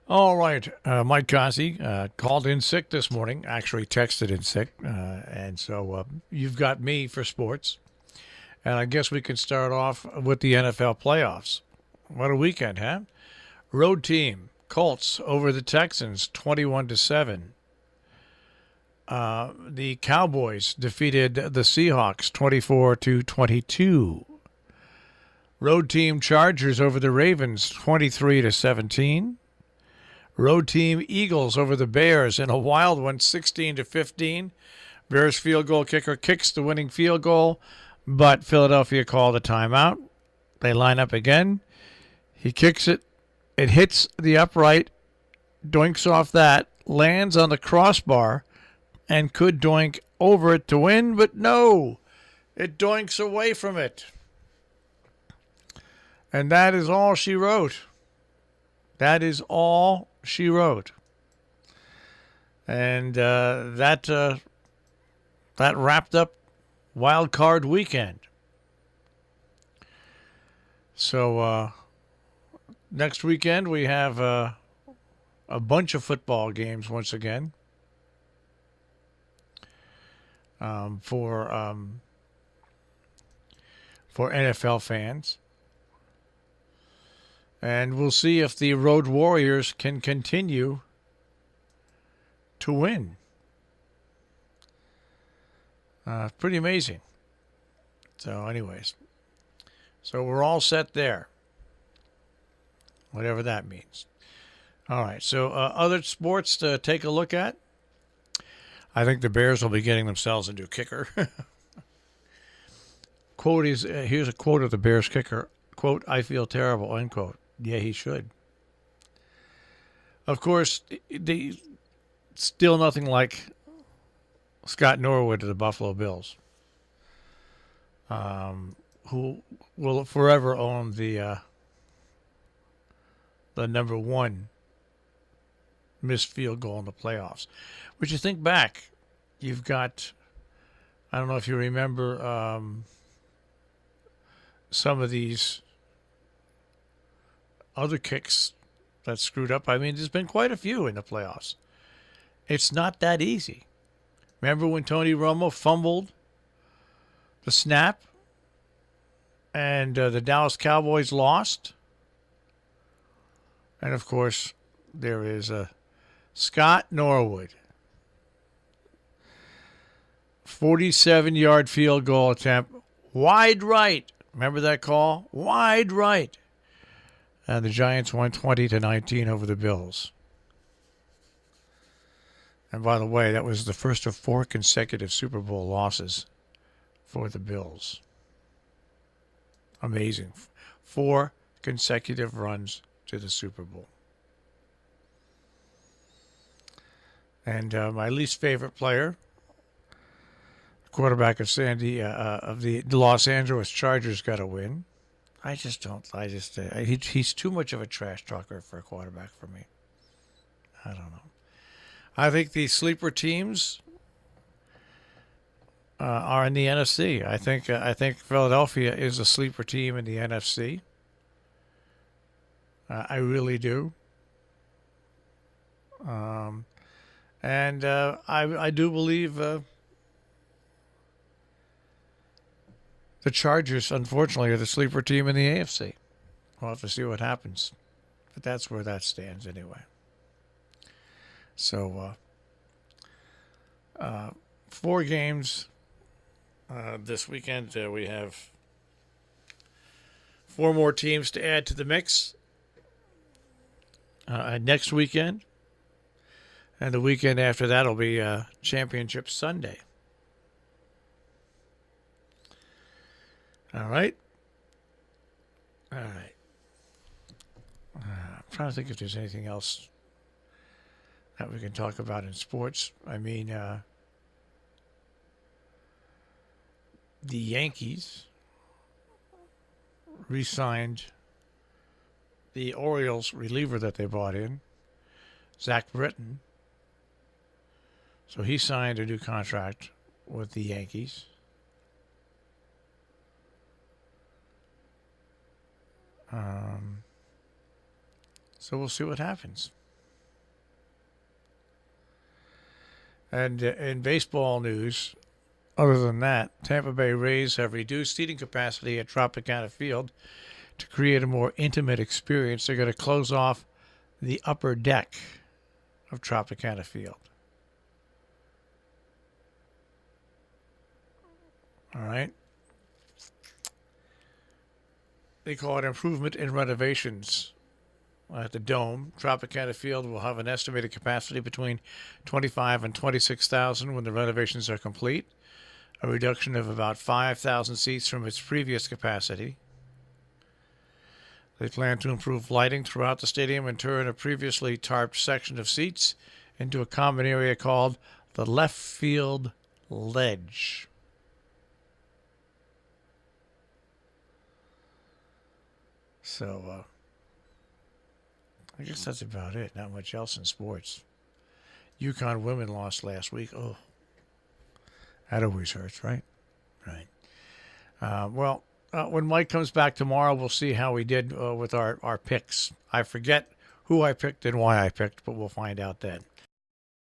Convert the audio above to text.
All right, Mike Cozzi called in sick this morning. Actually, texted in sick, and so you've got me for sports. And I guess we can start off with the NFL playoffs. What a weekend, huh? Road team Colts over the Texans, 21-7. The Cowboys defeated the Seahawks, 24-22. Road team Chargers over the Ravens, 23-17. Road team Eagles over the Bears in a wild one, 16-15. Bears field goal kicker kicks the winning field goal, but Philadelphia called a timeout. They line up again. He kicks it. It hits the upright, doinks off that, lands on the crossbar, and could doink over it to win, but no. It doinks away from it. And that is all she wrote. That is all she wrote. And that wrapped up Wild Card Weekend. So next weekend we have a bunch of football games once again for NFL fans. And we'll see if the Road Warriors can continue to win. Pretty amazing. So anyways, so we're all set there. Whatever that means. All right, so other sports to take a look at. I think the Bears will be getting themselves a new kicker. Quote is, here's a quote of the Bears kicker. Quote, "I feel terrible," unquote. Yeah, he should. Of course, still nothing like Scott Norwood of the Buffalo Bills, who will forever own the number one missed field goal in the playoffs. But you think back, you've got, I don't know if you remember some of these other kicks that screwed up. I mean, there's been quite a few in the playoffs. It's not that easy. Remember when Tony Romo fumbled the snap and the Dallas Cowboys lost? And, of course, there is Scott Norwood. 47-yard field goal attempt. Wide right. Remember that call? Wide right. And the Giants won 20-19 over the Bills. And by the way, that was the first of 4 consecutive Super Bowl losses for the Bills. Amazing. 4 consecutive runs to the Super Bowl. And my least favorite player, quarterback of the Los Angeles Chargers, got a win. I just don't. He's too much of a trash talker for a quarterback for me. I don't know. I think the sleeper teams are in the NFC. I think Philadelphia is a sleeper team in the NFC. I really do. And I do believe the Chargers, unfortunately, are the sleeper team in the AFC. We'll have to see what happens. But that's where that stands anyway. So, 4 games this weekend. We have 4 more teams to add to the mix next weekend. And the weekend after that will be Championship Sunday. All right. I'm trying to think if there's anything else that we can talk about in sports. I mean, the Yankees re-signed the Orioles reliever that they bought in, Zach Britton. So he signed a new contract with the Yankees. So we'll see what happens. And in baseball news, other than that, Tampa Bay Rays have reduced seating capacity at Tropicana Field to create a more intimate experience. They're going to close off the upper deck of Tropicana Field. All right. They call it improvement in renovations. At the Dome, Tropicana Field will have an estimated capacity between 25 and 26,000 when the renovations are complete, a reduction of about 5,000 seats from its previous capacity. They plan to improve lighting throughout the stadium and turn a previously tarped section of seats into a common area called the Left Field Ledge. So, I guess that's about it. Not much else in sports. UConn women lost last week. Oh, that always hurts, right? Right. When Mike comes back tomorrow, we'll see how we did with our picks. I forget who I picked and why I picked, but we'll find out then.